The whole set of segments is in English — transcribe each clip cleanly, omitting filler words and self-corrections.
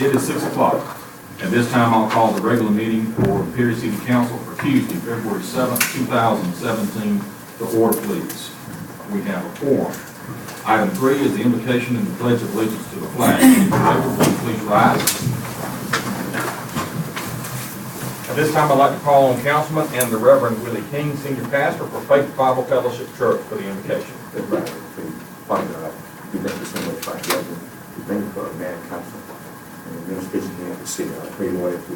It is 6 o'clock. At this time, I'll call the regular meeting for Perry City Council for Tuesday, February 7th, 2017 to order, please. We have a quorum. Item 3 is the invocation and the pledge of allegiance to the flag. If you're able, please rise. At this time, I'd like to call on Councilman and the Reverend Willie King, Senior Pastor for Faith Bible Fellowship Church for the invocation. Father God, we thank you so much for our gathering. We thank you for a man council and the administration here at the city. I pray, Lord, if we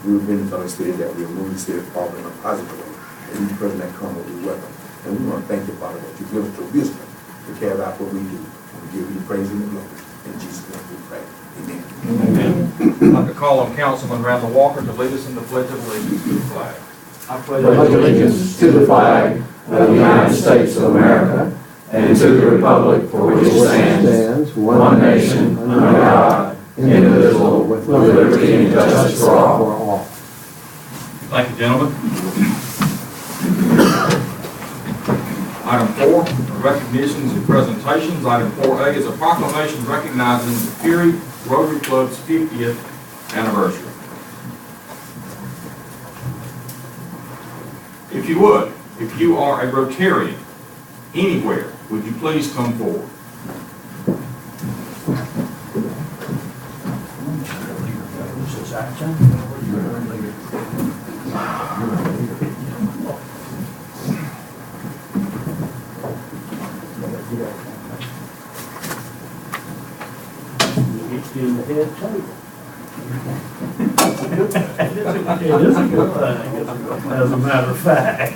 move into the city, that we will move the city forward in a positive way. And each person that comes will be welcome. And we want to thank you, Father, that you give us the wisdom to carry out what we do. And we give you the praise and the glory. In Jesus' name we pray. Amen. Amen. I'd like to call on Councilman Randall Walker to lead us in the pledge of allegiance to the flag. I pledge allegiance to the flag of the United States of America and to the republic for which it stands, one nation, under God, indivisible, with liberty and justice for all. Thank you, gentlemen. Item 4, recognitions and presentations. Item 4A is a proclamation recognizing the Perry Rotary Club's 50th anniversary. If you would, if you are a Rotarian anywhere, would you please come forward? In the head table. It is a good thing, as a matter of fact.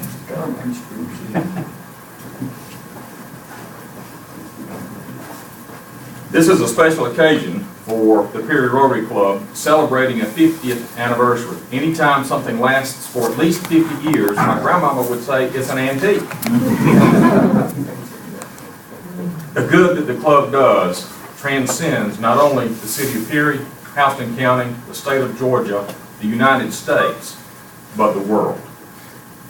This is a special occasion for the Perry Rotary Club celebrating a 50th anniversary. Anytime something lasts for at least 50 years, my grandmama would say it's an antique. The good that the club does transcends not only the city of Perry, Houston County, the state of Georgia, the United States, but the world.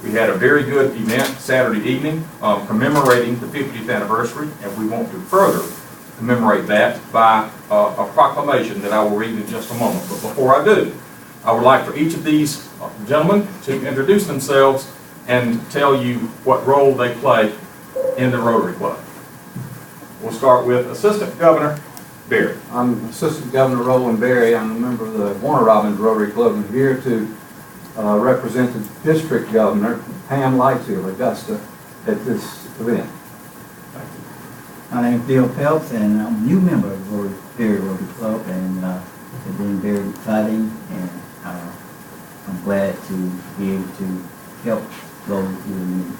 We had a very good event Saturday evening commemorating the 50th anniversary, and we want to further commemorate that by a proclamation that I will read in just a moment. But before I do, I would like for each of these gentlemen to introduce themselves and tell you what role they play in the Rotary Club. We'll start with Assistant Governor Berry. I'm Assistant Governor Roland Berry. I'm a member of the Warner Robins Rotary Club and here to represent the District Governor, Pam Lightfield, Augusta, at this event. My name is Bill Phelps, and I'm a new member of the Perry Rotary Club, and it's been very exciting, and I'm glad to be able to help those who need.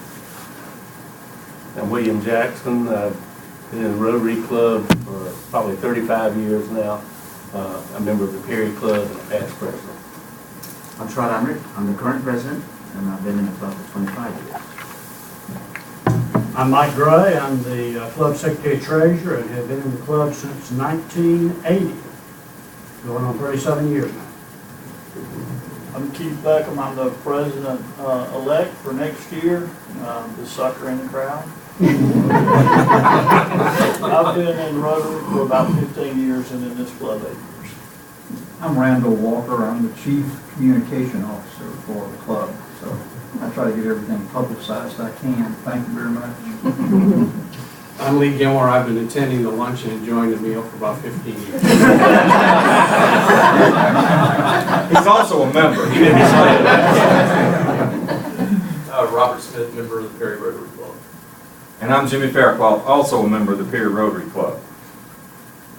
I'm William Jackson. I've been in the Rotary Club for probably 35 years now. I'm a member of the Perry Club and a past president. I'm Trot Emmerich. I'm the current president, and I've been in the club for 25 years. I'm Mike Gray. I'm the club secretary treasurer and have been in the club since 1980, going on 37 years now. I'm Keith Beckham. I'm the president-elect for next year, the sucker in the crowd. I've been in Rotary for about 15 years and in this club 8 years. I'm Randall Walker. I'm the Chief Communication Officer for the club. So I try to get everything publicized I can. Thank you very much. I'm Lee Gilmore. I've been attending the lunch and enjoying the meal for about 15 years. He's also a member. He didn't say it. Robert Smith, member of the Perry Rotary Club. And I'm Jimmy Faircloth, also a member of the Perry Rotary Club.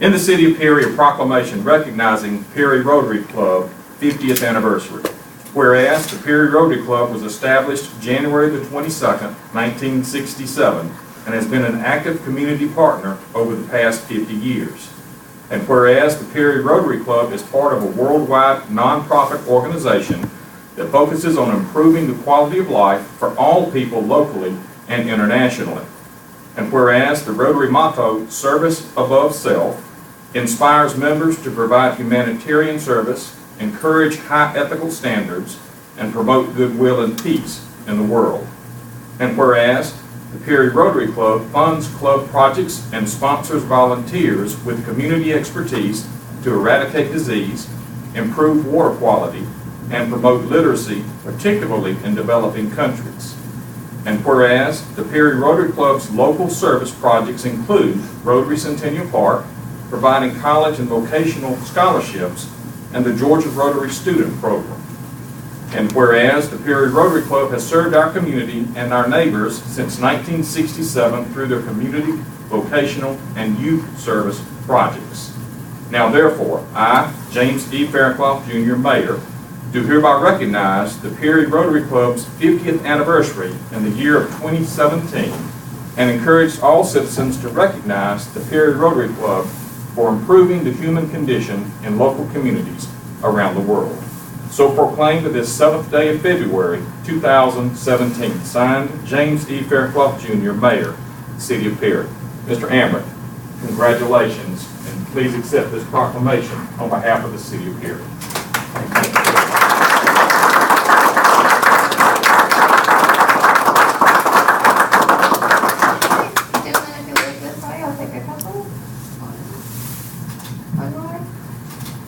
In the city of Perry, a proclamation recognizing Perry Rotary Club 50th anniversary. Whereas the Perry Rotary Club was established January the 22nd, 1967, and has been an active community partner over the past 50 years. And whereas the Perry Rotary Club is part of a worldwide nonprofit organization that focuses on improving the quality of life for all people locally and internationally. And whereas the Rotary motto, service above self, inspires members to provide humanitarian service, encourage high ethical standards, and promote goodwill and peace in the world. And whereas the Perry Rotary Club funds club projects and sponsors volunteers with community expertise to eradicate disease, improve water quality, and promote literacy, particularly in developing countries. And whereas the Perry Rotary Club's local service projects include Rotary Centennial Park, providing college and vocational scholarships, and the Georgia Rotary Student Program. And whereas the Perry Rotary Club has served our community and our neighbors since 1967 through their community, vocational, and youth service projects. Now therefore, I, James E. Fairclough Jr., Mayor, do hereby recognize the Perry Rotary Club's 50th anniversary in the year of 2017 and encourage all citizens to recognize the Perry Rotary Club for improving the human condition in local communities around the world. So proclaimed this 7th day of February, 2017. Signed, James E. Fairclough Jr., Mayor, City of Perry. Mr. Ambrick, congratulations, and please accept this proclamation on behalf of the City of Perry. Gentlemen, if you look this way, I'll take a couple. One more.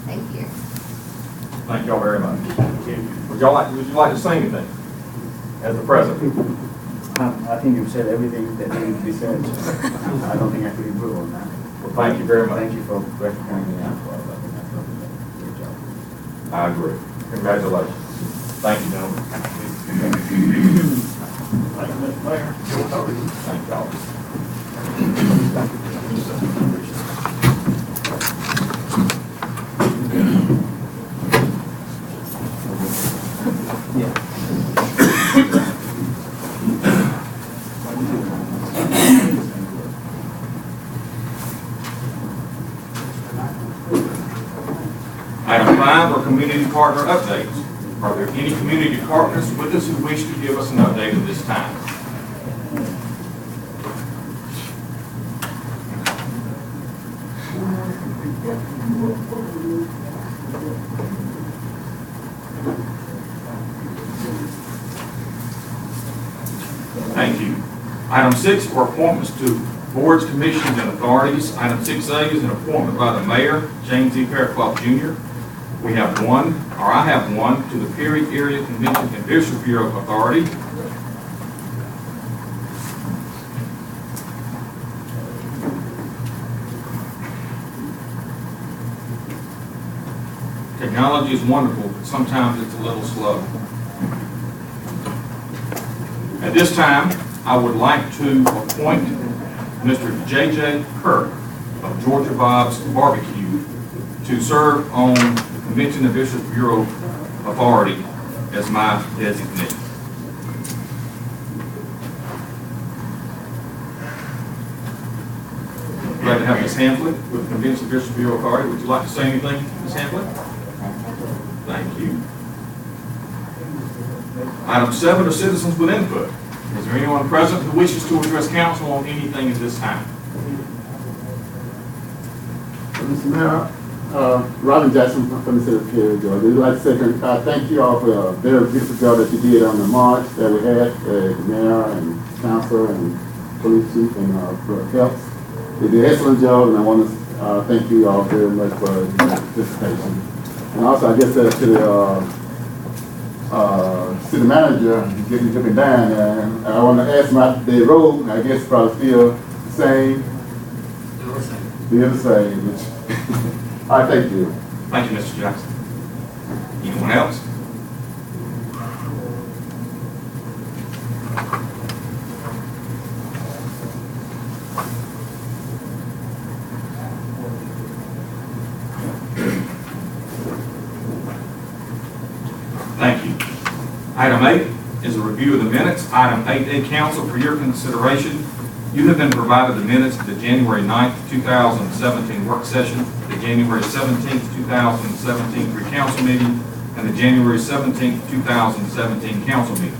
Thank you. Thank y'all very much. Would you like to say anything as the president? I think you've said everything that needs to be said. I don't think I could improve on that. Well, thank you very much. Thank you for recognizing me as well. I think that's something that you did a great job. I agree. Congratulations. Thank you, gentlemen. Thank you, Mr. Mayor. Thank y'all. Item 5 are community partner updates. Are there any community partners with us who wish to give us an update at this time? Thank you. Item 6 are appointments to boards, commissions, and authorities. Item 6A is an appointment by the mayor, James E. Fairclough Jr. We have one, or I have one, to the Perry Area Convention and Visitors Bureau Authority. Technology is wonderful, but sometimes it's a little slow. At this time, I would like to appoint Mr. J.J. Kirk of Georgia Bob's Barbecue to serve on the Convention and Visitors Bureau Authority as my designee. Glad to have Ms. Hamblin with the Convention and Visitors Bureau Authority. Would you like to say anything, Ms. Hamblin? Thank you. Item 7 are citizens with input. Is there anyone present who wishes to address council on anything at this time? Mr. Mayor, Robin Jackson from the city of Perry, Georgia. We'd like to say thank you all for a very beautiful job that you did on the march that we had, the mayor and council and police chief and health. They did an excellent job, and I want to thank you all very much for your participation. And also, I guess to the city manager getting to me down, and I want to ask about the road. I guess probably still the same. Still the same. Which, all right, thank you. Thank you, Mr. Jackson. Anyone else? Thank you. Item 8 is a review of the minutes. Item 8A, council, for your consideration. You have been provided the minutes of the January 9th, 2017 work session. The the January 17th, 2017 pre-council meeting and the January 17th, 2017 council meeting.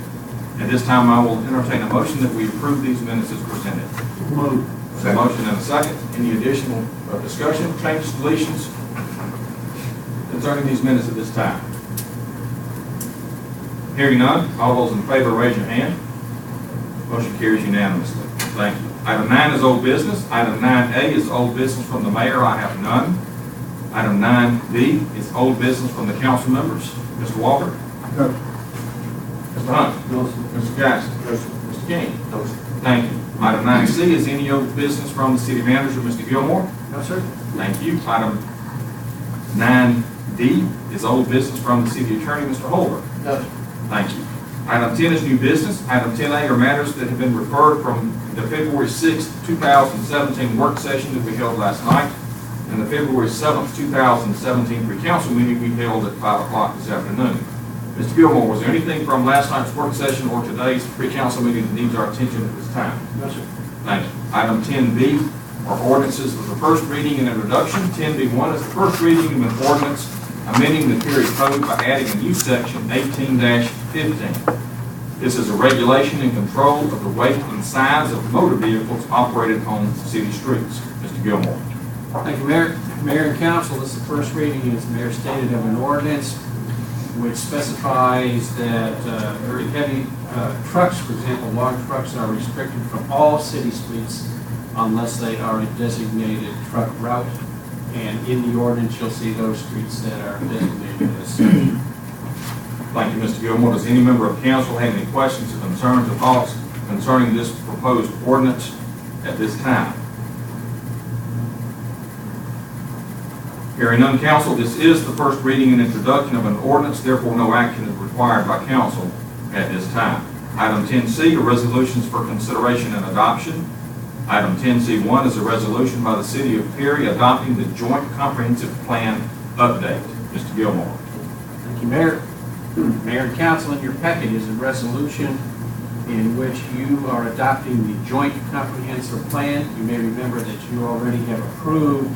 At this time, I will entertain a motion that we approve these minutes as presented. There's a motion and a second. Any additional discussion, changes, deletions concerning these minutes at this time? Hearing none, all those in favor raise your hand. Motion carries unanimously. Thank you. Item 9 is old business. Item 9A is old business from the mayor. I have none. Item 9B is old business from the council members. Mr. Walker? No. Mr. Hunt? No, sir. Mr. Jackson? No, sir. Mr. King? No, sir. Thank you. Item 9C is any old business from the city manager, Mr. Gilmore? No, sir. Thank you. Item 9D is old business from the city attorney, Mr. Holbert. No, sir. Thank you. Item 10 is new business. Item 10A are matters that have been referred from the February 6th, 2017 work session that we held last night and the February 7th, 2017 pre-council meeting we held at 5 o'clock this afternoon. Mr. Gilmore, was there anything from last night's work session or today's pre-council meeting that needs our attention at this time? No, sir. Thank you. Item 10B are ordinances with the first reading and introduction. 10B1 is the first reading of an ordinance amending the Perry Code by adding a new section 18-15. This is a regulation and control of the weight and size of motor vehicles operated on city streets. Mr. Gilmore. Thank you, Mayor. Mayor and council, this is the first reading, as the mayor stated, of an ordinance which specifies that very heavy trucks, for example, large trucks, are restricted from all city streets unless they are a designated truck route. And in the ordinance, you'll see those streets that are designated as such. Thank you, Mr. Gilmore. Does any member of council have any questions or concerns or thoughts concerning this proposed ordinance at this time? Hearing none, council, this is the first reading and introduction of an ordinance, therefore no action is required by council at this time. Item 10C are resolutions for consideration and adoption. Item 10C1 is a resolution by the city of Perry adopting the Joint Comprehensive Plan update. Mr. Gilmore. Thank you, Mayor. Mayor and council, in your packet is a resolution in which you are adopting the Joint Comprehensive Plan. You may remember that you already have approved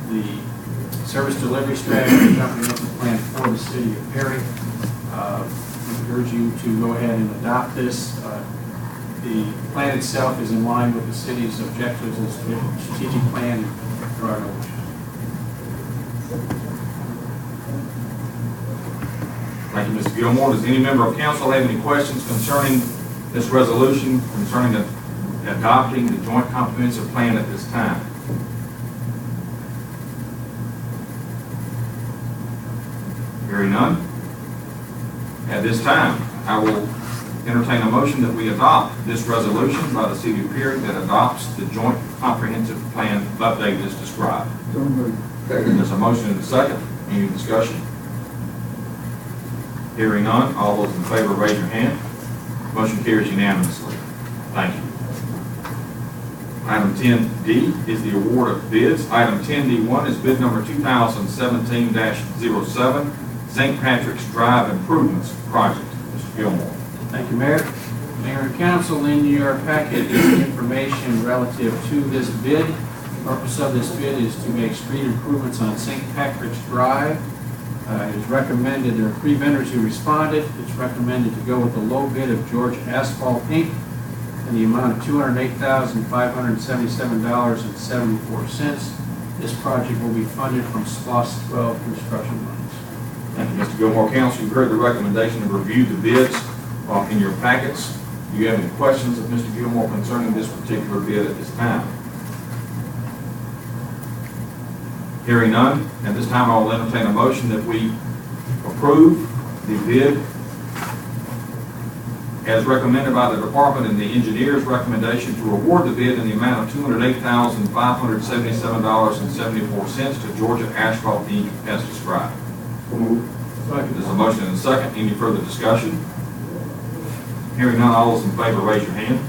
the service delivery strategy comprehensive plan for the city of Perry. We urge you to go ahead and adopt this. The plan itself is in line with the city's objectives and strategic plan. There are no issues. Thank you, Mr. Gilmore. Does any member of council have any questions concerning this resolution, concerning adopting the Joint Comprehensive Plan at this time? Hearing none. At this time, I will entertain a motion that we adopt this resolution by the city of Perry that adopts the Joint Comprehensive Plan update as described. There's a motion and a second. Any discussion? Hearing none, all those in favor raise your hand. Motion carries unanimously. Thank you. Item 10D is the award of bids. Item 10D1 is bid number 2017-07, St. Patrick's Drive Improvements Project. Mr. Gilmore. Thank you, Mayor. Mayor and council, in your packet is information relative to this bid. The purpose of this bid is to make street improvements on St. Patrick's Drive. It is recommended, there are 3 vendors who responded. It's recommended to go with the low bid of Georgia Asphalt Inc. in the amount of $208,577.74. This project will be funded from SPLOST 12 construction monies. Thank you, Mr. Gilmore. Council, you've heard the recommendation to review the bids in your packets. Do you have any questions of Mr. Gilmore concerning this particular bid at this time? Hearing none, at this time I will entertain a motion that we approve the bid as recommended by the department and the engineer's recommendation to award the bid in the amount of $208,577.74 to Georgia Asphalt Inc. as described. There's a motion and a second. Any further discussion? Hearing none, all those in favor raise your hand.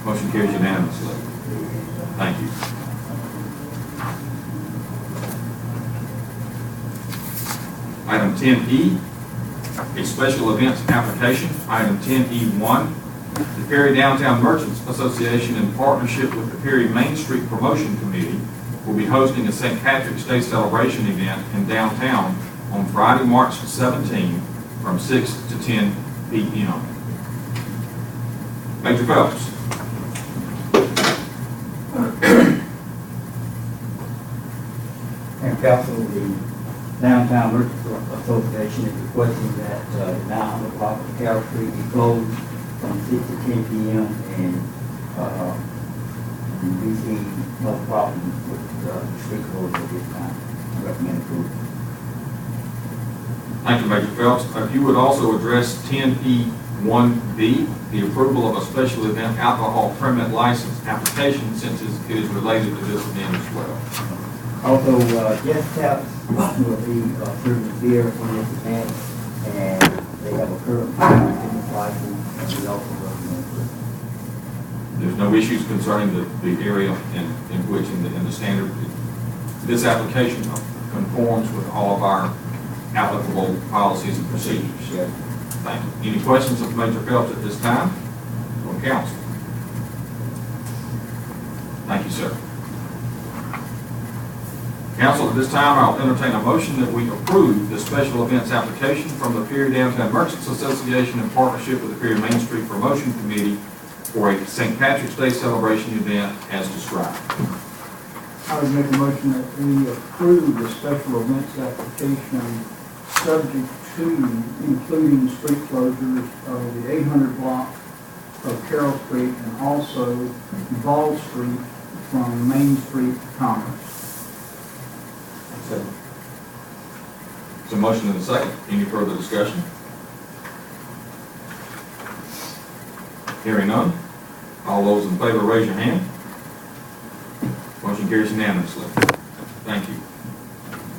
Motion carries unanimously. Thank you. Item 10E, a special events application. Item 10E1, the Perry Downtown Merchants Association in partnership with the Perry Main Street Promotion Committee will be hosting a St. Patrick's Day celebration event in downtown on Friday, March 17, from 6 to 10 p.m. Major Phelps. And Council, the Downtown Merchants Association is requesting that the 900 block of Carroll Street be closed from 6 to 10 p.m. and we see no problem with the street closure at this time. I recommend approval. Thank you, Major Phelps. If you would also address 10E1B, the approval of a special event alcohol permit license application, since it is related to this event as well. Also, Guest Taps will be serving beer on this event, and they have a current business license, and we also recommend approval. There's no issues concerning the area in which, in the standard, this application conforms with all of our applicable policies and procedures. Yes. Thank you. Any questions of Major Phelps at this time from council? Thank you, sir. Council, at this time, I'll entertain a motion that we approve the special events application from the Perry Downtown Merchants Association in partnership with the Perry Main Street Promotion Committee for a St. Patrick's Day celebration event as described. I would make a motion that we approve the special events application subject to including street closures of the 800 block of Carroll Street and also Ball Street from Main Street to Commerce. So motion and a second. Any further discussion? Hearing none. All those in favor, raise your hand. Motion carries unanimously. Thank you.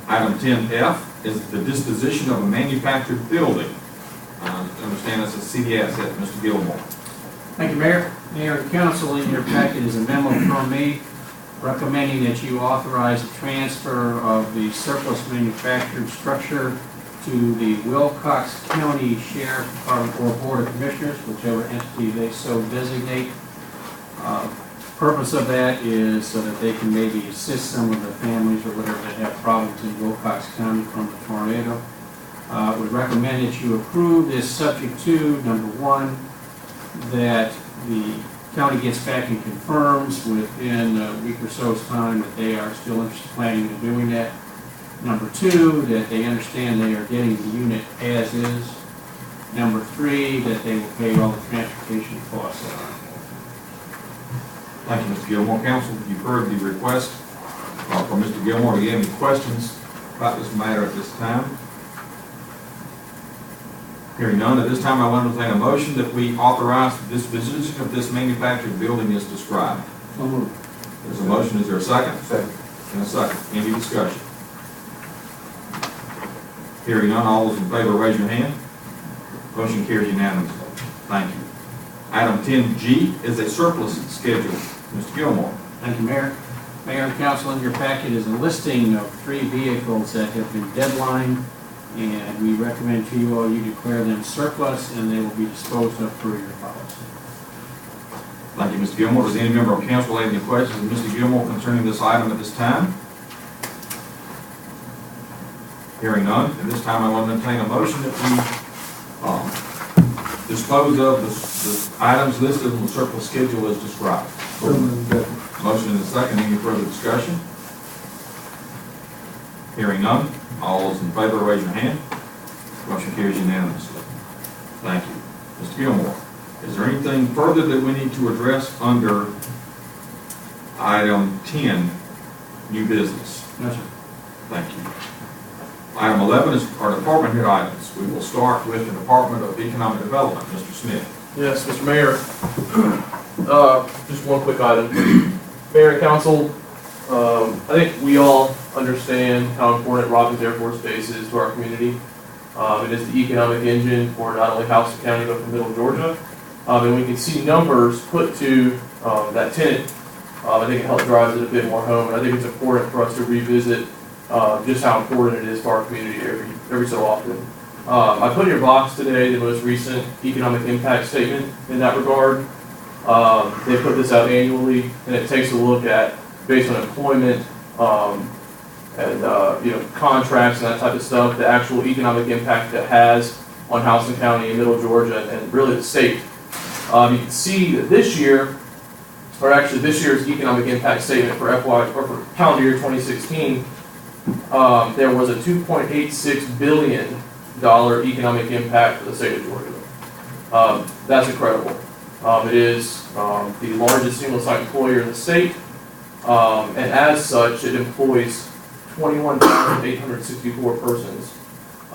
Item 10F is the disposition of a manufactured building. I understand that's a city asset. Mr. Gilmore. Thank you, Mayor. Mayor and Council, in your packet is a memo from me recommending that you authorize the transfer of the surplus manufactured structure to the Wilcox County Sheriff Department or Board of Commissioners, whichever entity they so designate. Purpose of that is so that they can maybe assist some of the families or whatever that have problems in Wilcox County from the tornado. Would recommend that you approve this subject to, number one, that the county gets back and confirms within a week or so's time that they are still interested, planning on doing that. Number two, that they understand they are getting the unit as is. Number three, that they will pay all the transportation costs that are involved. Thank you, Mr. Gilmore. Council, you've heard the request from Mr. Gilmore. Do you have any questions about this matter at this time? Hearing none, at this time I will entertain a motion that we authorize the disposition of this manufactured building as described. So moved. There's a motion. Is there a second? Second. And a second. Any discussion? Hearing none, all those in favor raise your hand. Motion carries unanimously. Thank you. Item 10G is a surplus schedule. Mr. Gilmore. Thank you, Mayor. Mayor and Council, in your packet is a listing of 3 vehicles that have been deadlined, and we recommend to you all you declare them surplus and they will be disposed of per your policy. Thank you, Mr. Gilmore. Does any member of council have any questions of Mr. Gilmore concerning this item at this time? Hearing none, at this time I will entertain a motion that we dispose of the items listed on the surplus schedule as described. Motion and a second. Any further discussion? Hearing none, all those in favor raise your hand. Motion carries unanimously. Thank you. Mr. Gilmore, is there anything further that we need to address under item 10, new business? No, sir. Thank you. Item 11 is our department head items. We will start with the Department of Economic Development. Mr. Smith. Yes, Mr. Mayor. Just one quick item. Mayor and Council, I think we all understand how important Robbins Air Force Base is to our community. It is the economic engine for not only Houston County, but for Middle Georgia. And we can see numbers put to that tenant. I think it helps drive it a bit more home. And I think it's important for us to revisit just how important it is to our community every so often. I put in your box today the most recent economic impact statement in that regard. They put this out annually, and it takes a look at, based on employment, contracts and that type of stuff, the actual economic impact it has on Houston County and Middle Georgia and really the state. You can see that this year, or actually this year's economic impact statement for for calendar year 2016, there was a $2.86 billion economic impact for the state of Georgia. That's incredible. It is the largest single-site employer in the state, and as such, it employs 21,864 persons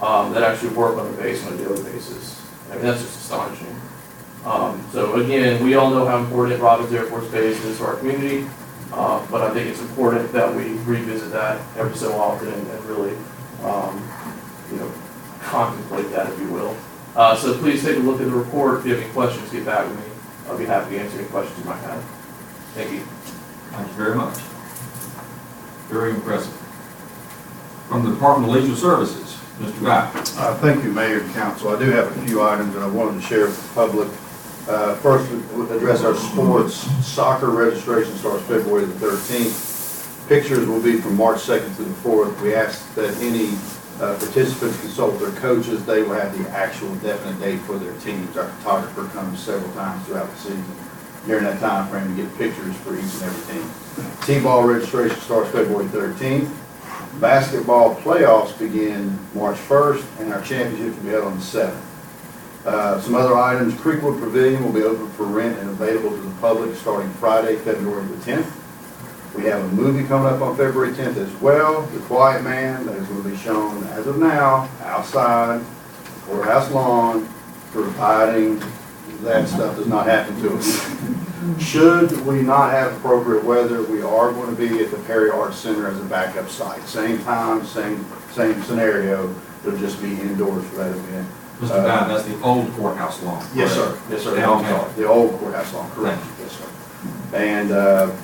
that actually work on the base on a daily basis. I mean, that's just astonishing. So again, we all know how important Robins Air Force Base is to our community, but I think it's important that we revisit that every so often and really, contemplate that, if you will. So please take a look at the report. If you have any questions, get back with me. I'll be happy to answer any questions you might have. Thank you. Thank you very much. Very impressive. From the Department of Leisure Services, Mr. Guy. Thank you, Mayor and Council. I do have a few items that I wanted to share with the public. First, we'll address our sports. Soccer registration starts February the 13th. Pictures will be from March 2nd to the 4th. We ask that any participants consult their coaches. They will have the actual definite date for their teams. Our photographer comes several times throughout the season during that time frame to get pictures for each and every team. T-ball registration starts February 13th. Basketball playoffs begin March 1st, and our championships will be held on the 7th. Some other items: Creekwood Pavilion will be open for rent and available to the public starting Friday, February the 10th. We have a movie coming up on February 10th as well, The Quiet Man, that is going to be shown as of now outside, courthouse lawn, providing that stuff does not happen to us. Should we not have appropriate weather, we are going to be at the Perry Arts Center as a backup site. Same time, same scenario. It'll just be indoors for that event. Mr. Guy, that's the old courthouse lawn. Yes, sir. Yes, sir. Downtown. The old courthouse lawn, correct. Yes, sir. And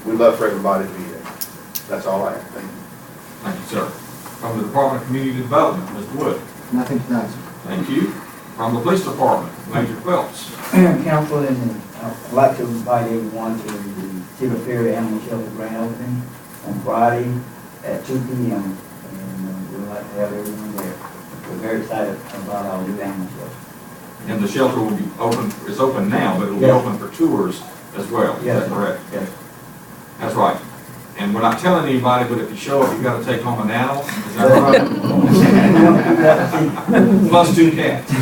we'd love for everybody to be there. That's all I have. Thank you. Thank you, sir. From the Department of Community Development, Mr. Wood. Nothing tonight, sir. Thank you. From the Police Department, Major Phelps. Mayor and Council, and I'd like to invite everyone to the Cedar Ferry Animal Shelter grand opening on Friday at 2 p.m. And we'd like to have everyone there. We're very excited about our new animal shelter. And the shelter will be open, it's open now, but it will be Yes. open for tours as well. Is Yes. that correct? Yes. That's right. And we're not telling anybody, but if you show up, you've got to take home an animal. Is that right? Plus 2 cats.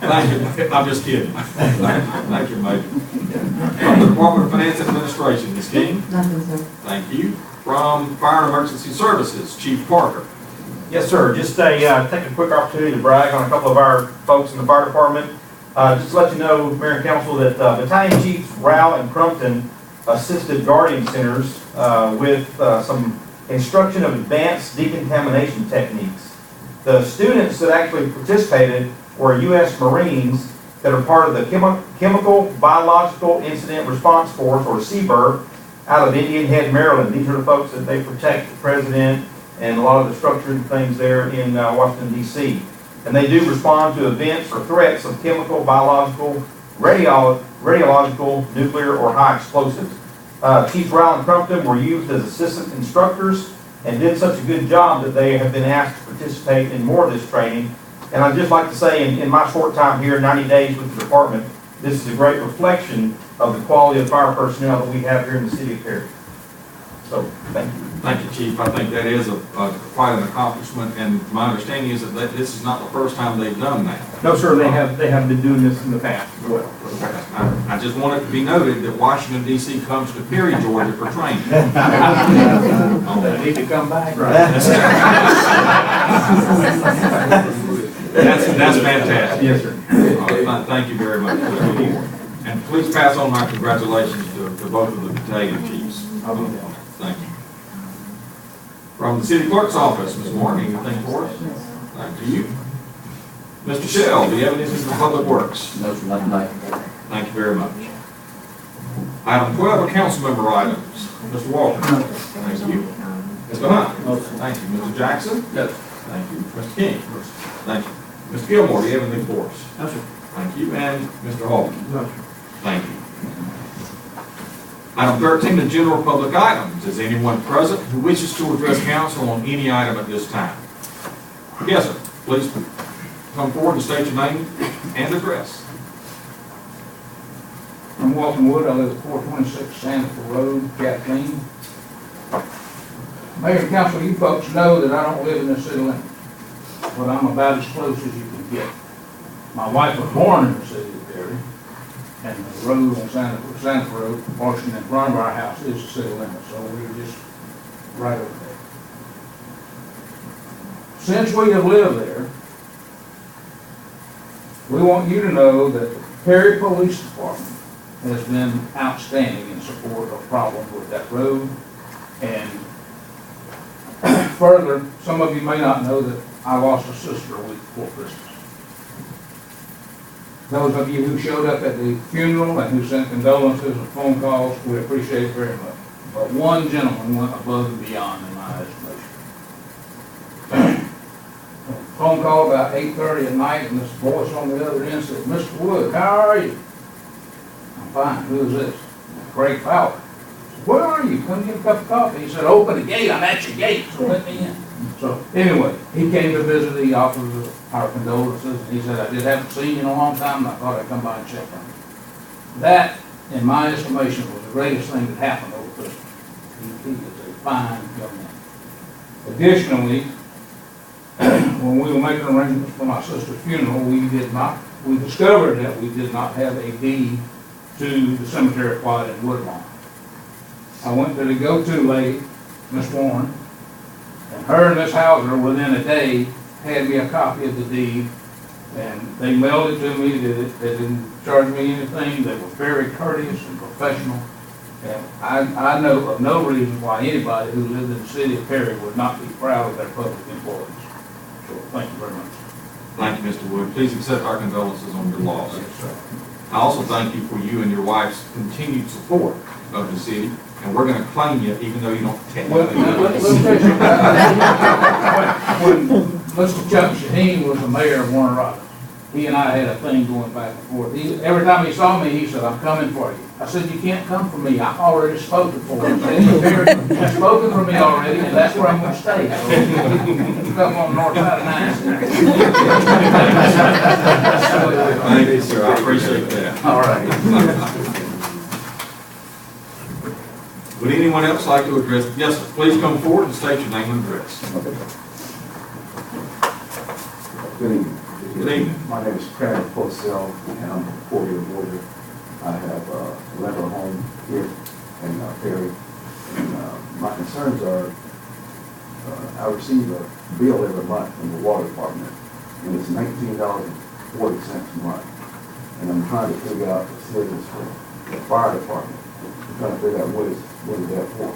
Thank you. I'm just kidding. Thank you, Major. From the Department of Finance and Administration, Ms. King. Nothing, sir. Thank you. From Fire and Emergency Services, Chief Parker. Yes, sir. Just take a quick opportunity to brag on a couple of our folks in the fire department. Just to let you know, Mayor and Council, that Battalion Chiefs Rao and Crumpton assisted Guardian Centers with some instruction of advanced decontamination techniques. The students that actually participated were U.S. Marines that are part of the Chemical Biological Incident Response Force, or CBIR, out of Indian Head, Maryland. These are the folks that they protect the president and a lot of the structure and things there in Washington, D.C. And they do respond to events or threats of chemical, biological, radiological, nuclear, or high explosives. Chiefs Rowell and Crumpton were used as assistant instructors and did such a good job that they have been asked to participate in more of this training. And I'd just like to say, in my short time here, 90 days with the department, this is a great reflection of the quality of fire personnel that we have here in the city of Perry. So, thank you. Thank you, Chief. I think that is quite an accomplishment, and my understanding is that this is not the first time they've done that. No, sir, they have been doing this in the past as well. I just want it to be noted that Washington, D.C. comes to Perry, Georgia for training. They need to come back. That's fantastic. Yes, sir. Thank you very much. And please pass on my congratulations to both of the battalion chiefs. Thank you. From the city clerk's office, Ms. Moore, anything for us? Thank you. Mr. Shell, do you have anything for Public Works? No, sir, not tonight. Thank you very much. Item 12 are council member items. Mr. Walter? Thank you. Mr. Hunt? Thank you. Mr. Jackson? Yes. Thank you. Mr. King? Thank you. Mr. Gilmore, do you have anything for us? No, sir. Thank you. And Mr. Hall? No, sir. Thank you. Item 13, the general public items. Is anyone present who wishes to address council on any item at this time? Yes, sir. Please come forward and state your name and address. I'm Walton Wood, I live at 426 Sanford Road, Kathleen. Mayor and council, you folks know that I don't live in the city limits, but I'm about as close as you can get. My wife was born in the city of Perry, and the road on Sanford Road, portion in front of our house is the city limit, so we're just right over there. Since we have lived there, we want you to know that the Perry Police Department has been outstanding in support of problems with that road. And further, some of you may not know that I lost a sister a week before Christmas. Those of you who showed up at the funeral and who sent condolences and phone calls, we appreciate it very much. But one gentleman went above and beyond in my estimation. A phone call about 8:30 at night, and this voice on the other end said, "Mr. Wood, how are you?" "I'm fine. Who is this?" "Craig Fowler." "Where are you? Come get a cup of coffee." He said, "Open the gate. I'm at your gate, so let me in." So anyway, he came to visit. He offered us our condolences, and he said, "I just haven't seen you in a long time, and I thought I'd come by and check on you." That, in my estimation, was the greatest thing that happened over Christmas. He is a fine young man. Additionally, when we were making arrangements for my sister's funeral, we discovered that we did not have a deed to the cemetery plot in Woodlawn. I went to the go-to lady, Miss Warren, and her and Miss Hauser, within a day, had me a copy of the deed, and they mailed it to me. They didn't charge me anything. They were very courteous and professional, and I know of no reason why anybody who lived in the city of Perry would not be proud of their public employees. So, thank you very much. Thank you, Mr. Wood. Please accept our condolences on your loss. I also thank you for you and your wife's continued support of the city, and we're going to claim you even though you don't Well, technically. let's face it, when Mr. Chuck Shaheen was the mayor of Warner Robins, he and I had a thing going back and forth. Every time he saw me, he said, "I'm coming for you." I said, "You can't come for me. I've already spoken for you." I've spoken for me already, and that's where I'm going to stay. So, come on the north side of 9. Thank you, sir. I appreciate that. All right. Would anyone else like to address? Yes, sir. Please come forward and state your name and address. Good evening. Good evening. My name is Craig Postel, and I'm from Fort Hill, Georgia. I have a rental home here in Perry. And my concerns are, I receive a bill every month from the water department, and it's $19.40 a month. And I'm trying to figure out the service for the fire department. I'm trying to figure out what is that for?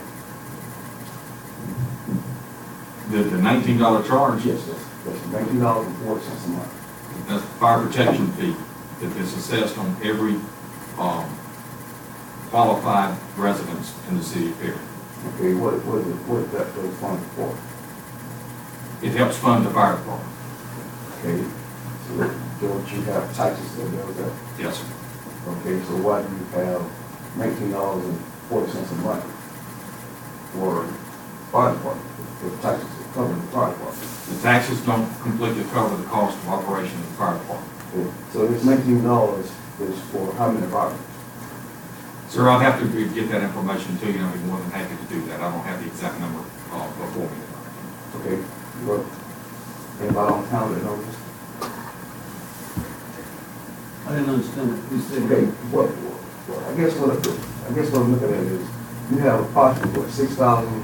The $19 charge, Yes, that's $19.40 a month. that's the fire protection fee that is assessed on every qualified residence in the city of Perry. Okay, what is that those funds for? It helps fund the fire department. Okay, so don't you have taxes that goes up? Yes, sir. Okay, so why do you have $19.40 a month for fire department, for taxes that cover the fire department? The taxes don't completely cover the cost of operation of the fire department. Okay, so this $19 is for how many departments? Sir, I'll have to get that information to you, and I'll be more than happy to do that. I don't have the exact number before me. Okay, well, anybody on town that knows this? I didn't understand what you said. Okay, well, I guess what I'm looking at is, you have approximately 6,000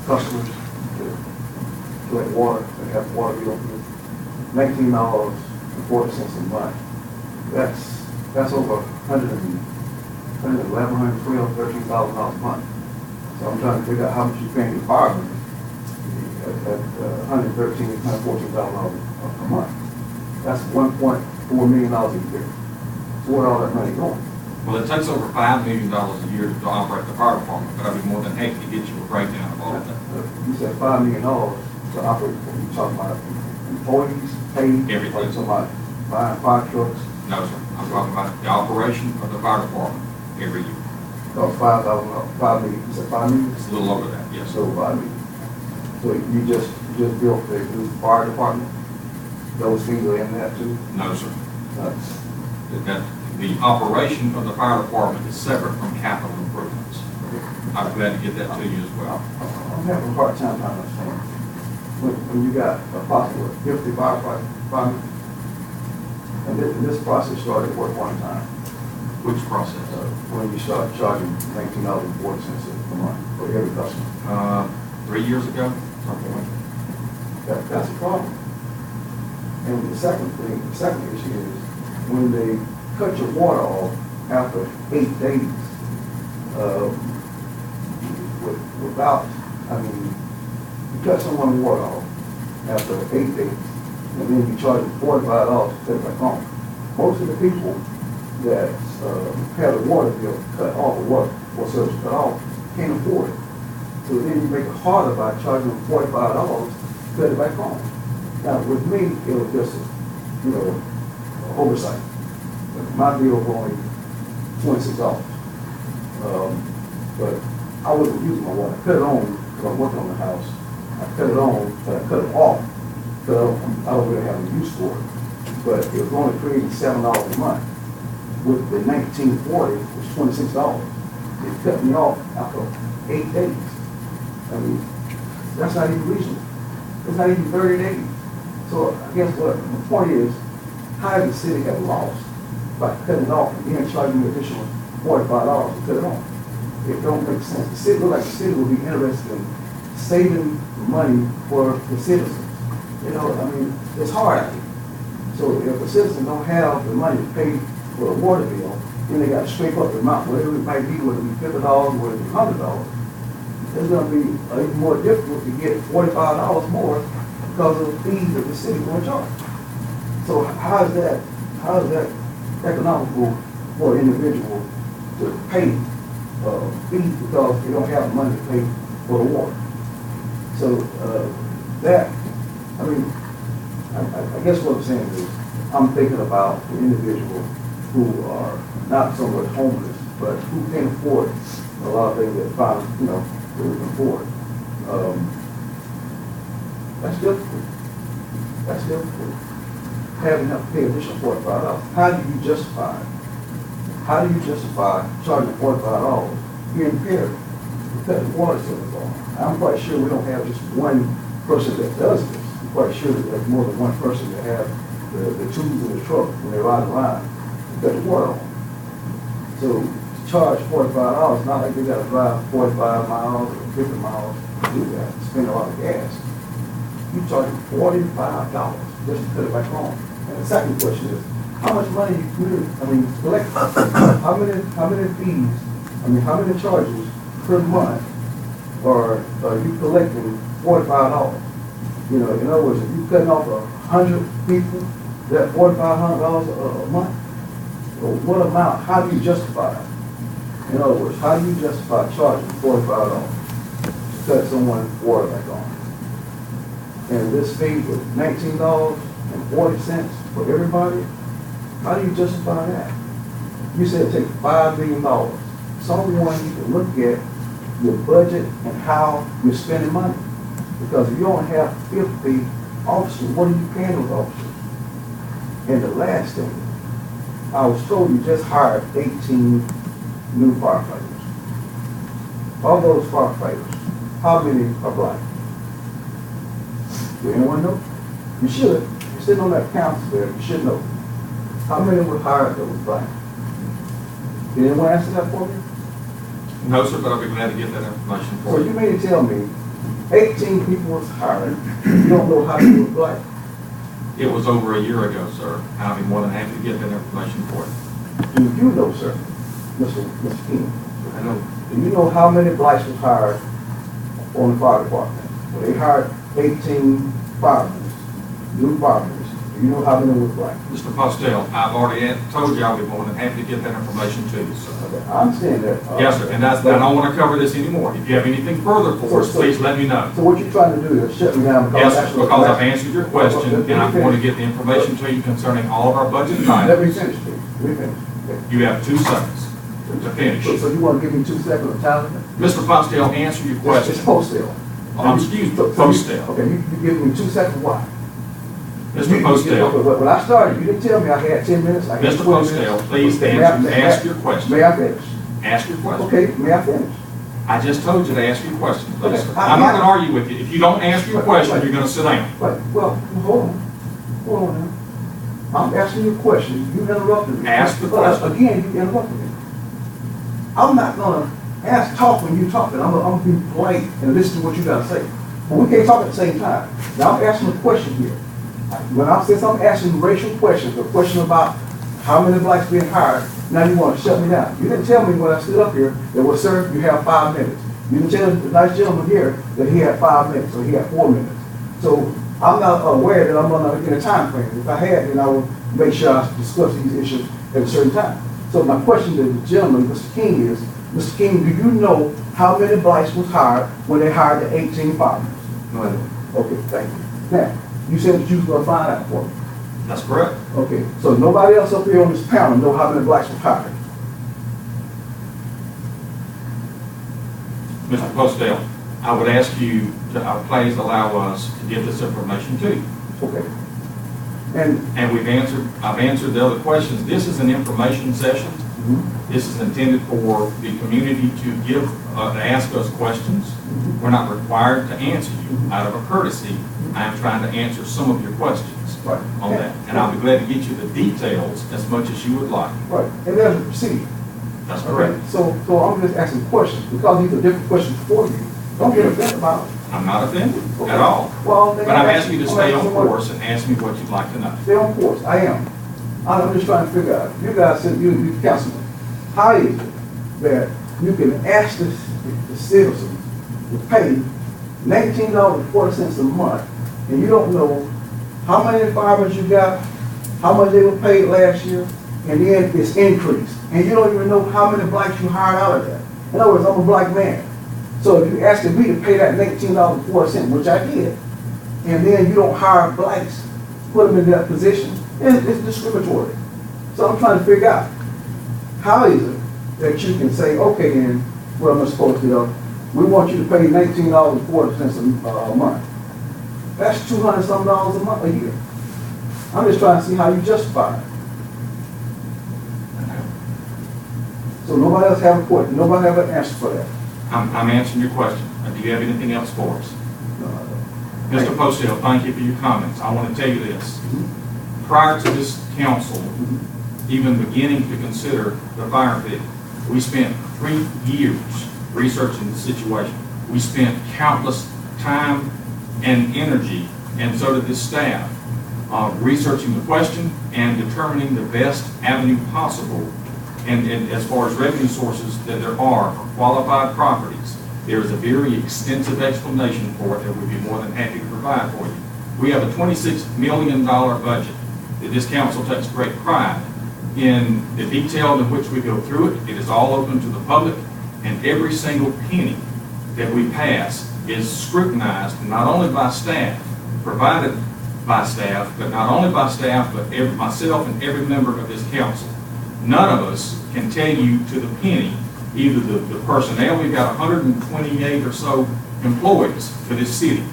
customers that collect water, that have water bill, $19.40 a month. That's over $111,000, $112,000, $13,000 a month. So I'm trying to figure out how much you pay in firemen at $113,000, $114,000 a month. That's $1.4 million a year. So where all that money going? Well, it takes over $5 million a year to operate the fire department, but I'd be more than happy to get you a breakdown of all of that. You said $5 million to operate, you talking about employees, paid? Everything. Or you talking about buying fire trucks? No, sir. I'm talking about the operation of the fire department every year. Cost $5 million, you said $5 million? It's a little over that, yes. So $5 million. So you just built the new fire department? Those things are in that too? No, sir. That's- That the operation of the fire department is separate from capital improvements. I'm glad to get that to you as well. I'm having a hard time understanding. When you got approximately 50 firefighters, and this process started at work one time, Which process? when you started charging $19.40 a month for every customer. 3 years ago? Something like that. That's a problem. And the second issue is, when they cut your water off after 8 days, you cut someone's water off after 8 days, and then you charge them $45 to take it back on. Most of the people that have a water bill cut off, or water service cut off, can't afford it. So then you make it harder by charging them $45 to cut it back on. Now, with me, it was just oversight. My bill was only $26. But I wasn't using my water. I cut it on because I'm working on the house. I cut it on, but I cut it off because I don't really have any use for it. But it was only creating $7 a month. With the 1940, it was $26. It cut me off after 8 days. I mean, that's not even reasonable. It's not even 30 days. So I guess what the point is, how does the city have lost by cutting it off and then charging an additional $45 to cut it off? It don't make sense. The city, look like the city would be interested in saving money for the citizens. It's hard out here. So if the citizens don't have the money to pay for a water bill, then they got to scrape up the amount, whatever it might be, whether it be $50, whether it be $100. It's going to be even more difficult to get $45 more because of the fees that the city will charge. So how is that economical for an individual to pay fees because they don't have money to pay for the water? So I guess what I'm saying is, I'm thinking about the individual who are not so much homeless, but who can't afford a lot of things that we can afford. That's difficult. That's difficult. Having to pay additional $45. How do you justify it? How do you justify charging $45 here in Perry because the water service on? I'm quite sure we don't have just one person that does this. I'm quite sure that there's more than one person that have the tools in the truck when they ride around to cut the water on. So to charge $45, not like they got to drive 45 miles or 50 miles to do that, to spend a lot of gas. You charge $45 just to cut it back on. And the second question is, how much money you collect? How many fees? How many charges per month are you collecting $45? In other words, if you're cutting off 100 people, that $4,500 a month. So what amount? How do you justify it? In other words, how do you justify charging $45 to cut someone's water back on? And this fee was $19.40 for everybody. How do you justify that? You said take $5 million. Someone need to look at your budget and how you're spending money. Because if you only have 50 officers, what are you paying those officers? And the last thing, I was told you just hired 18 new firefighters. Of those firefighters, how many are black? Do anyone know? You should. You're sitting on that council there, you should know. How many were hired that was black? Did anyone answer that for me? No, sir, but I'll be glad to get that information for So you. you mean to tell me 18 people was hired, you don't know how many were black? It was over a year ago, sir. I'll be more than happy to get that information for you. Do you know, sir, Mr. King? I know. Do you know how many blacks was hired on the fire department? Well, they hired 18 firemen, new firemen. Do you know how many was black? Mr. Postel, I've already told you I'll be more than happy to get that information to you, sir. Okay, I understand that. Yes, sir, and I don't want to cover this anymore. If you have anything further for us, please let me know. So what you're trying to do is shut me down because Yes, that's sir, what because I've answered your question, and I'm going to get the information to you concerning all of our budget Let me items. finish, please. Let me finish. Okay. You have 2 seconds. to finish. So you want to give me 2 seconds of time? Mr. Postel, answer your question. It's Postel. Excuse me, Postel. Okay, you give me 2 seconds, why? Mr. Postel. When I started, you didn't tell me I had 10 minutes. I had Mr. 20 Postel, minutes. please Okay, ask your question. May I finish? Ask your question. Okay, may I finish? I just told you to ask your question, please. Okay, I'm not gonna argue with you. If you don't ask your question, you're gonna sit down. But, well, hold on now. I'm asking you a question, you interrupted me. Ask the question. Again, you interrupted me. I'm not gonna talk when you're talking, I'm gonna be polite and listen to what you gotta say. But we can't talk at the same time. Now, I'm asking a question here. Since I'm asking racial questions, a question about how many blacks being hired, now you wanna shut me down. You didn't tell me when I stood up here that, well, sir, you have 5 minutes. You didn't tell the nice gentleman here that he had 5 minutes, or he had 4 minutes. So I'm not aware that I'm in a time frame. If I had, then I would make sure I discuss these issues at a certain time. So my question to the gentleman, Mr. King, is, Mr. King, do you know how many blacks was hired when they hired the 18 firemen? No, I don't. Okay, thank you. Now, you said that you was gonna find out for me. That's correct. Okay, so nobody else up here on this panel know how many blacks were hired? Mr. Postel, I would ask you to please allow us to give this information to you. Okay. And And I've answered the other questions. This is an information session. This is intended for the community to to ask us questions. We're not required to answer you out of a courtesy. I am trying to answer some of your questions Right. on that. And I'll be glad to get you the details as much as you would like. Right, and there's a procedure. That's correct. So I'm just asking questions, because these are different questions for you. Don't get offended about it. I'm not offended at all. Well, But I'm asking you to stay on course and ask me what you'd like to know. Stay on course, I am. I'm just trying to figure out, you guys said, you councilman, how is it that you can ask the citizens to pay $19.40 a month, and you don't know how many firemen you got, how much they were paid last year, and then it's increased, and you don't even know how many blacks you hired out of that. In other words, I'm a black man. So if you asking me to pay that $19.40, which I did, and then you don't hire blacks, put them in that position, it's discriminatory. So I'm trying to figure out, how is it that you can say, okay, then, what am I supposed to do? We want you to pay $19.40 a month. That's $200-something a month, a year. I'm just trying to see how you justify it. So nobody else have a question, nobody have an answer for that. I'm answering your question. Do you have anything else for us? No, I don't. Mr. Postel, thank you for your comments. I want to tell you this. Prior to this council even beginning to consider the fire pit, we spent 3 years researching the situation. We spent countless time and energy, and so did this staff, researching the question and determining the best avenue possible. And as far as revenue sources that there are for qualified properties, there is a very extensive explanation for it that we'd be more than happy to provide for you. We have a $26 million budget that this council takes great pride in the detail in which we go through it. It is all open to the public, and every single penny that we pass is scrutinized not only by staff, provided by staff, but not only by staff, but myself and every member of this council. None of us can tell you to the penny, either the personnel, we've got 128 or so employees for this city.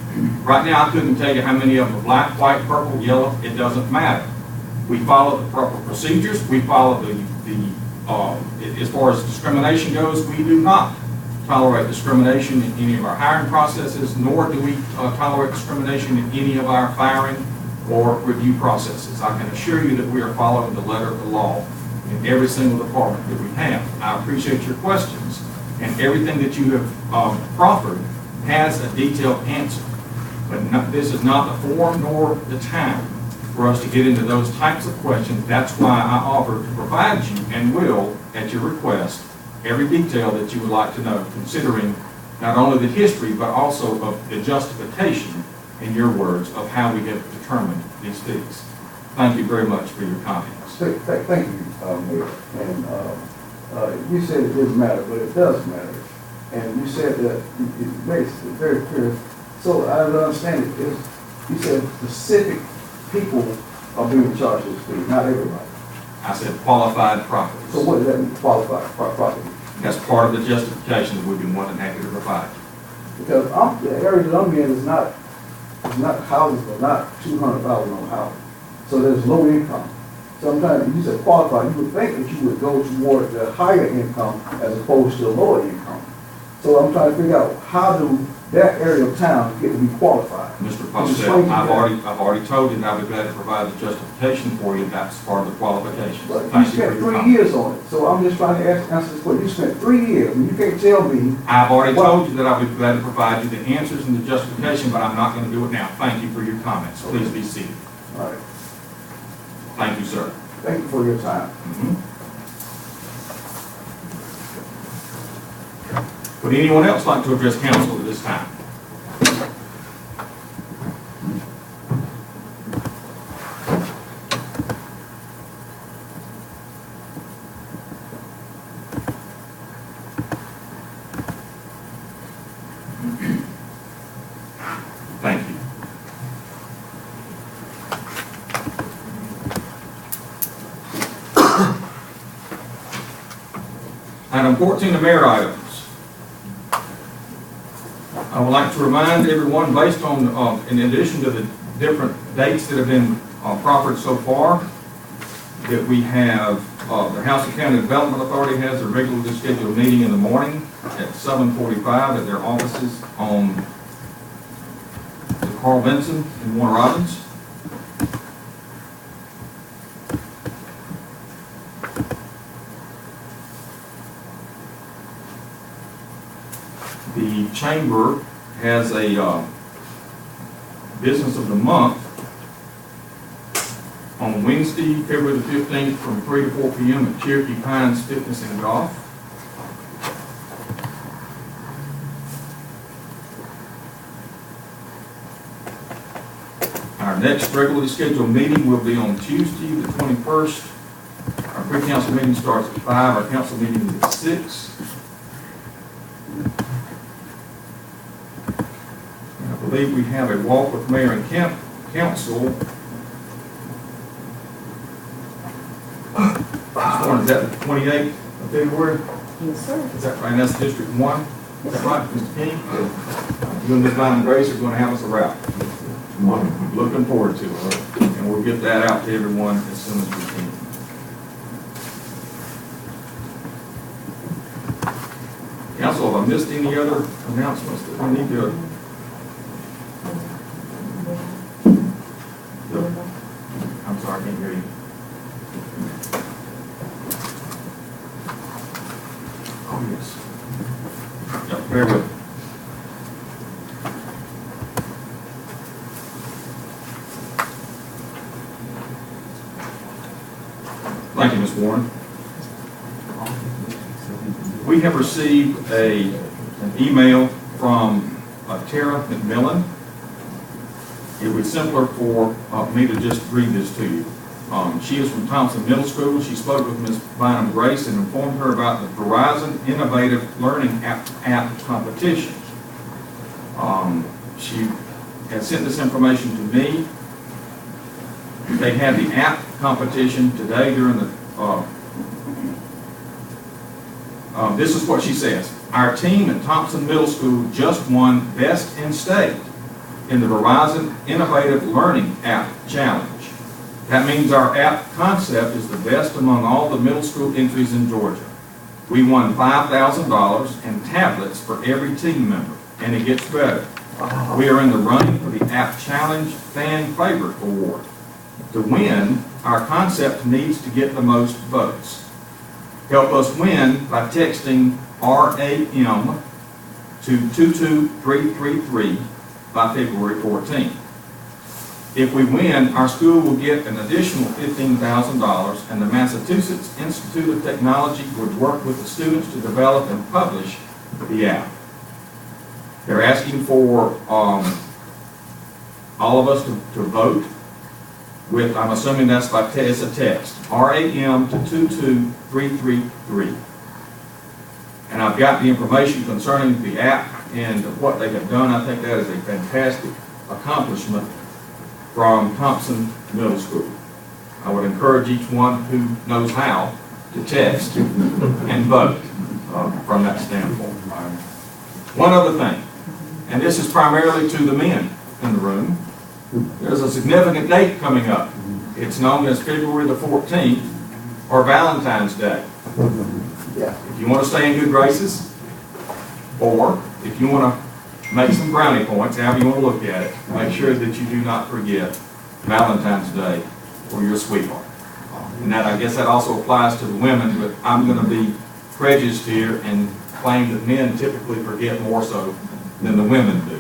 Right now, I couldn't tell you how many of them are black, white, purple, yellow, it doesn't matter. We follow the proper procedures, we follow as far as discrimination goes, we do not tolerate discrimination in any of our hiring processes, nor do we tolerate discrimination in any of our firing or review processes. I can assure you that we are following the letter of the law in every single department that we have. I appreciate your questions, and everything that you have proffered has a detailed answer. But this is not the forum nor the time for us to get into those types of questions. That's why I offer to provide you, and will, at your request, every detail that you would like to know, considering not only the history, but also of the justification, in your words, of how we have determined these fees. Thank you very much for your comments. Thank you, Mayor. And you said it didn't matter, but it does matter. And you said that it makes it very clear. So I don't understand it. You said specific people are being charged this fee, not everybody. I said qualified properties. So what does that mean, qualified property? That's part of the justification that we'd be more than happy to provide. Because the area that I'm in is not houses, but not 200,000 on houses. So there's low income. Sometimes you said qualified, you would think that you would go toward the higher income as opposed to the lower income. So I'm trying to figure out how do that area of town get to be qualified? Mr. Could you Postel, explain that? I've already told you that I'll be glad to provide the justification for you. That's part of the qualifications. But you Thank you for spent your 3 comment. years on it, so I'm just trying to answer this question. You spent 3 years, and you can't tell me. I've already Well- told you that I'll be glad to provide you the answers and the justification, but I'm not going to do it now. Thank you for your comments. Please be seated. All right, Thank you, sir. thank you for your time. Would anyone else like to address council at this time? Thank you. Item 14, the mayor items. I would like to remind everyone, based on, in addition to the different dates that have been proffered so far, that we have, the House and County Development Authority has a regularly scheduled meeting in the morning at 7:45 at their offices on Carl Vinson and Warner Robins. The chamber has a business of the month on Wednesday, February the 15th, from 3 to 4 p.m. at Cherokee Pines Fitness and Golf. Our next regularly scheduled meeting will be on Tuesday, the 21st. Our pre-council meeting starts at 5, our council meeting is at 6. I believe we have a walk with mayor and council. This one, is that the 28th of February? Yes, sir. Is that right? And that's District 1? Is that right, Mr. King? You and Ms. Vine and Grace are going to have us a route. I'm looking forward to it, and we'll get that out to everyone as soon as we can. Council, have I missed any other announcements that we need to? I'm sorry, I can't hear you. Oh, yes. Yeah, bear with me. Thank you, Ms. Warren. We have received an email from Tara McMillan. It would be simpler for me to just read this to you. She is from Thompson Middle School. She spoke with Ms. Bynum Grace and informed her about the Verizon Innovative Learning App competition. She had sent this information to me. They had the app competition today during the, this is what she says. Our team at Thompson Middle School just won Best in State in the Verizon Innovative Learning App Challenge. That means our app concept is the best among all the middle school entries in Georgia. We won $5,000 and tablets for every team member, and it gets better. We are in the running for the App Challenge Fan Favorite Award. To win, our concept needs to get the most votes. Help us win by texting RAM to 22333 by February 14th. If we win, our school will get an additional $15,000, and the Massachusetts Institute of Technology would work with the students to develop and publish the app. They're asking for all of us to vote with, I'm assuming that's by it's a text, RAM to 22333. And I've got the information concerning the app and what they have done. I think that is a fantastic accomplishment from Thompson Middle School. I would encourage each one who knows how to text and vote from that standpoint. One other thing, and this is primarily to the men in the room. There's a significant date coming up. It's known as February the 14th, or Valentine's Day. If you want to stay in good graces, or if you want to make some brownie points, however you want to look at it, make sure that you do not forget Valentine's Day for your sweetheart. And that, I guess that also applies to the women, but I'm going to be prejudiced here and claim that men typically forget more so than the women do.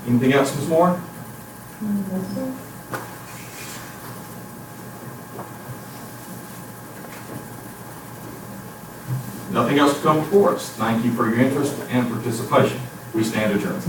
Anything else, Ms. Moore? Nothing else to come before us. Thank you for your interest and participation. We stand adjourned.